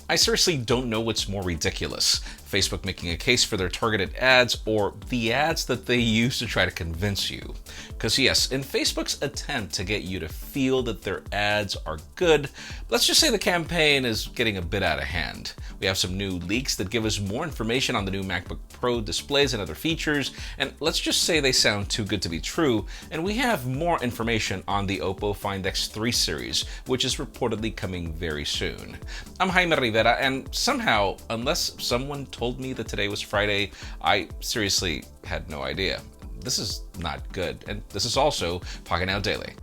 I seriously don't know what's more ridiculous. Facebook making a case for their targeted ads, or the ads that they use to try to convince you. Because yes, in Facebook's attempt to get you to feel that their ads are good, let's just say the campaign is getting a bit out of hand. We have some new leaks that give us more information on the new MacBook Pro displays and other features, and let's just say they sound too good to be true, and we have more information on the OPPO Find X3 series, which is reportedly coming very soon. I'm Jaime Rivera, and somehow, unless someone told me that today was Friday, I seriously had no idea. This is not good, and this is also Pocketnow Daily.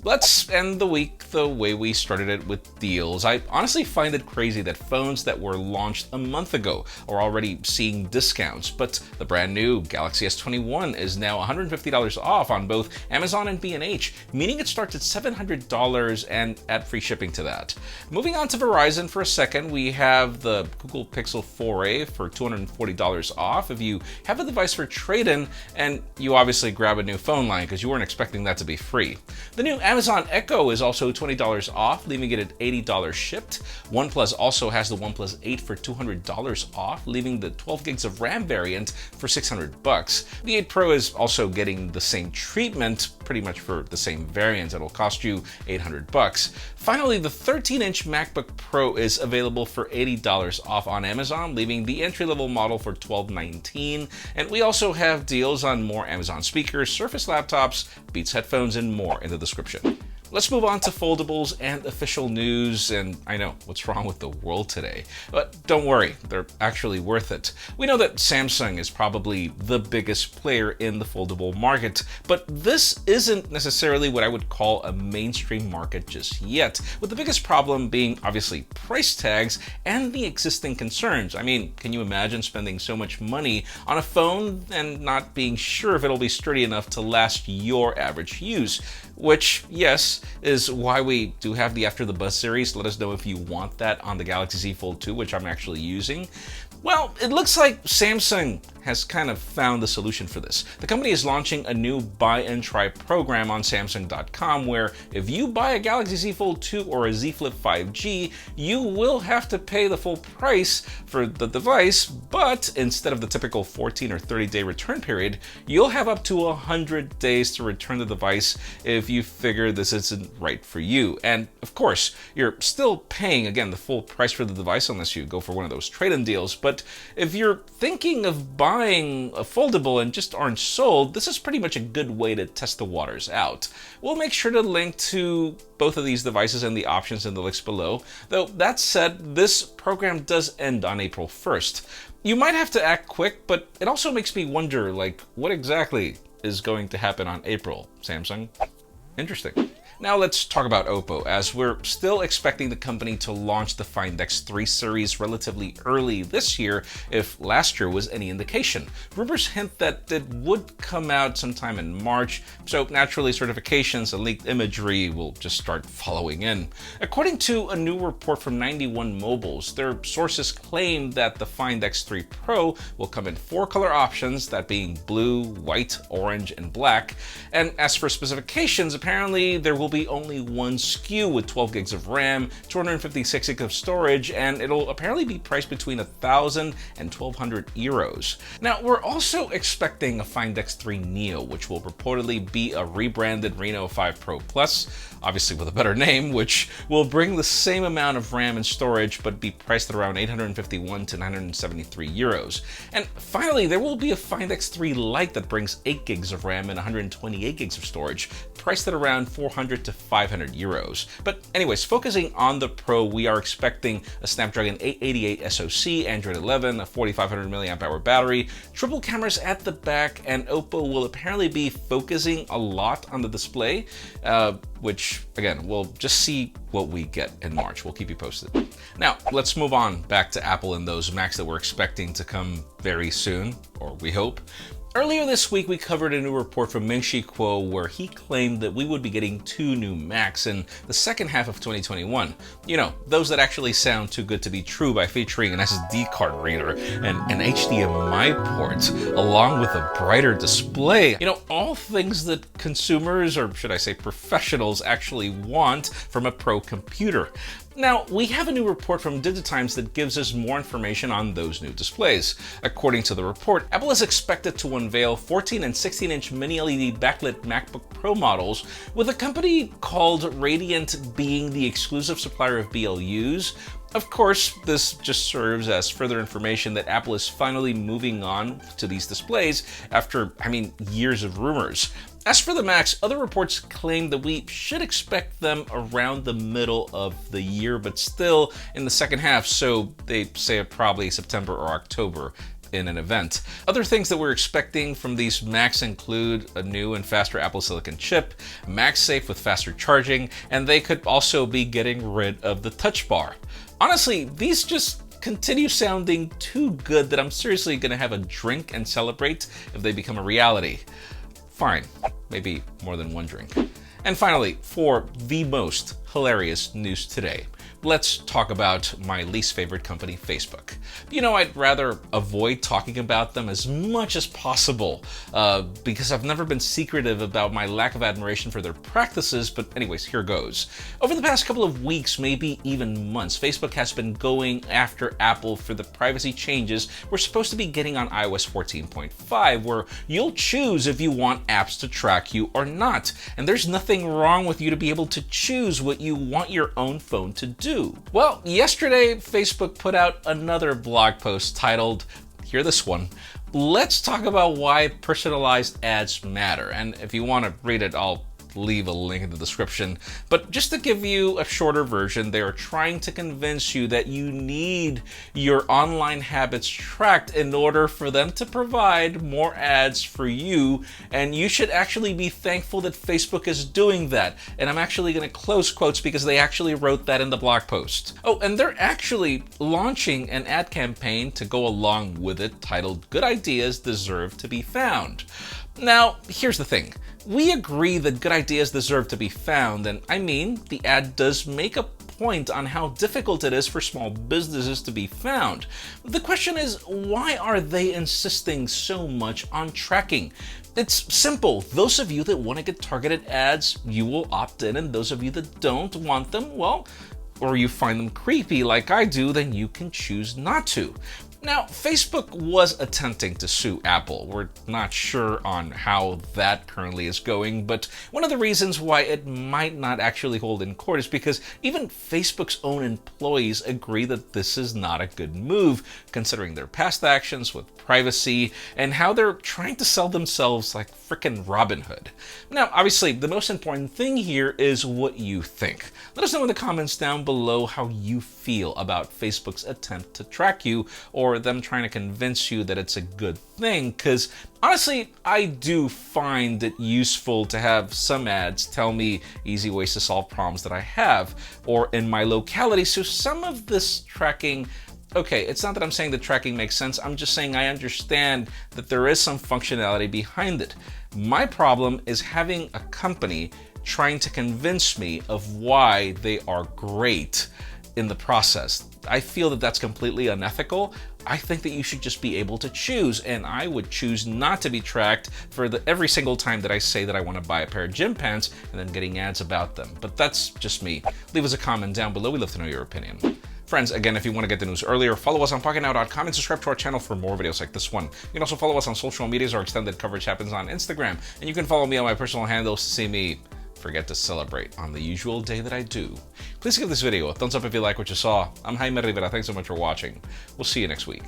Let's end the week the way we started it, with deals. I honestly find it crazy that phones that were launched a month ago are already seeing discounts, but the brand new Galaxy S21 is now $150 off on both Amazon and B&H, meaning it starts at $700 and add free shipping to that. Moving on to Verizon for a second, we have the Google Pixel 4a for $240 off if you have a device for trade-in and you obviously grab a new phone line because you weren't expecting that to be free. The new Amazon Echo is also $20 off, leaving it at $80 shipped. OnePlus also has the OnePlus 8 for $200 off, leaving the 12 gigs of RAM variant for $600. The 8 Pro is also getting the same treatment, pretty much for the same variant. It'll cost you $800. Finally, the 13-inch MacBook Pro is available for $80 off on Amazon, leaving the entry-level model for $1219. And we also have deals on more Amazon speakers, Surface laptops, Beats headphones, and more in the description. Let's move on to foldables and official news, and I know, what's wrong with the world today? But don't worry, they're actually worth it. We know that Samsung is probably the biggest player in the foldable market, but this isn't necessarily what I would call a mainstream market just yet, with the biggest problem being obviously price tags and the existing concerns. I mean, can you imagine spending so much money on a phone and not being sure if it'll be sturdy enough to last your average use? Which, yes, is why we do have the After the Buzz series. Let us know if you want that on the Galaxy Z Fold 2, which I'm actually using. Well, it looks like Samsung has kind of found the solution for this. The company is launching a new buy and try program on Samsung.com where if you buy a Galaxy Z Fold 2 or a Z Flip 5G, you will have to pay the full price for the device, but instead of the typical 14 or 30-day return period, you'll have up to 100 days to return the device if you figure this isn't right for you. And of course, you're still paying, again, the full price for the device unless you go for one of those trade-in deals. But if you're thinking of buying a foldable and just aren't sold, this is pretty much a good way to test the waters out. We'll make sure to link to both of these devices and the options in the links below. Though that said, this program does end on April 1st. You might have to act quick, but it also makes me wonder, like, what exactly is going to happen on April, Samsung? Interesting. Now let's talk about OPPO, as we're still expecting the company to launch the Find X3 series relatively early this year, if last year was any indication. Rumors hint that it would come out sometime in March, so naturally certifications and leaked imagery will just start following in. According to a new report from 91 Mobiles, their sources claim that the Find X3 Pro will come in 4 color options, that being blue, white, orange, and black. And as for specifications, apparently there will be only one SKU with 12 gigs of RAM, 256 gigs of storage, and it'll apparently be priced between 1,000 and 1,200 euros. Now, we're also expecting a Find X3 Neo, which will reportedly be a rebranded Reno 5 Pro Plus, obviously with a better name, which will bring the same amount of RAM and storage, but be priced at around 851 to 973 euros. And finally, there will be a Find X3 Lite that brings 8 gigs of RAM and 128 gigs of storage, priced at around 400 to 500 euros. But anyways, focusing on the Pro, we are expecting a Snapdragon 888 SoC, Android 11, a 4,500 mAh battery, triple cameras at the back, and OPPO will apparently be focusing a lot on the display, which again, we'll just see what we get in March. We'll keep you posted. Now, let's move on back to Apple and those Macs that we're expecting to come very soon, or we hope. Earlier this week, we covered a new report from Ming-Chi Kuo where he claimed that we would be getting 2 new Macs in the second half of 2021. You know, those that actually sound too good to be true by featuring an SD card reader and an HDMI port, along with a brighter display. You know, all things that consumers, or should I say professionals, actually want from a pro computer. Now, we have a new report from DigiTimes that gives us more information on those new displays. According to the report, Apple is expected to unveil 14 and 16-inch mini LED backlit MacBook Pro models, with a company called Radiant being the exclusive supplier of BLUs. Of course, this just serves as further information that Apple is finally moving on to these displays after, years of rumors. As for the Macs, other reports claim that we should expect them around the middle of the year, but still in the second half, so they say probably September or October in an event. Other things that we're expecting from these Macs include a new and faster Apple Silicon chip, MagSafe with faster charging, and they could also be getting rid of the Touch Bar. Honestly, these just continue sounding too good that I'm seriously gonna have a drink and celebrate if they become a reality. Fine, maybe more than one drink. And finally, for the most hilarious news today, let's talk about my least favorite company, Facebook. You know, I'd rather avoid talking about them as much as possible because I've never been secretive about my lack of admiration for their practices, but anyways, here goes. Over the past couple of weeks, maybe even months, Facebook has been going after Apple for the privacy changes we're supposed to be getting on iOS 14.5, where you'll choose if you want apps to track you or not. And there's nothing wrong with you to be able to choose what you want your own phone to do. Well, yesterday, Facebook put out another blog post titled, hear this one, "Let's talk about why personalized ads matter." And if you want to read it, I'll leave a link in the description. But just to give you a shorter version, they are trying to convince you that you need your online habits tracked in order for them to provide more ads for you, and you should actually be thankful that Facebook is doing that. And I'm actually going to close quotes because they actually wrote that in the blog post. Oh, and they're actually launching an ad campaign to go along with it titled "Good Ideas Deserve to Be Found." Now, here's the thing. We agree that good ideas deserve to be found, and the ad does make a point on how difficult it is for small businesses to be found. The question is, why are they insisting so much on tracking? It's simple. Those of you that want to get targeted ads, you will opt in, and those of you that don't want them, well, or you find them creepy like I do, then you can choose not to. Now, Facebook was attempting to sue Apple. We're not sure on how that currently is going, but one of the reasons why it might not actually hold in court is because even Facebook's own employees agree that this is not a good move, considering their past actions with privacy and how they're trying to sell themselves like frickin' Robin Hood. Now, obviously, the most important thing here is what you think. Let us know in the comments down below how you feel about Facebook's attempt to track you, or them trying to convince you that it's a good thing, because honestly, I do find it useful to have some ads tell me easy ways to solve problems that I have, or in my locality, so some of this tracking, okay, it's not that I'm saying the tracking makes sense, I'm just saying I understand that there is some functionality behind it. My problem is having a company trying to convince me of why they are great in the process. I feel that that's completely unethical. I think that you should just be able to choose, and I would choose not to be tracked for every single time that I say that I want to buy a pair of gym pants and then getting ads about them. But that's just me. Leave us a comment down below. We'd love to know your opinion. Friends, again, if you want to get the news earlier, follow us on Pocketnow.com and subscribe to our channel for more videos like this one. You can also follow us on social medias. Our extended coverage happens on Instagram, and you can follow me on my personal handles to see me forget to celebrate on the usual day that I do. Please give this video a thumbs up if you like what you saw. I'm Jaime Rivera. Thanks so much for watching. We'll see you next week.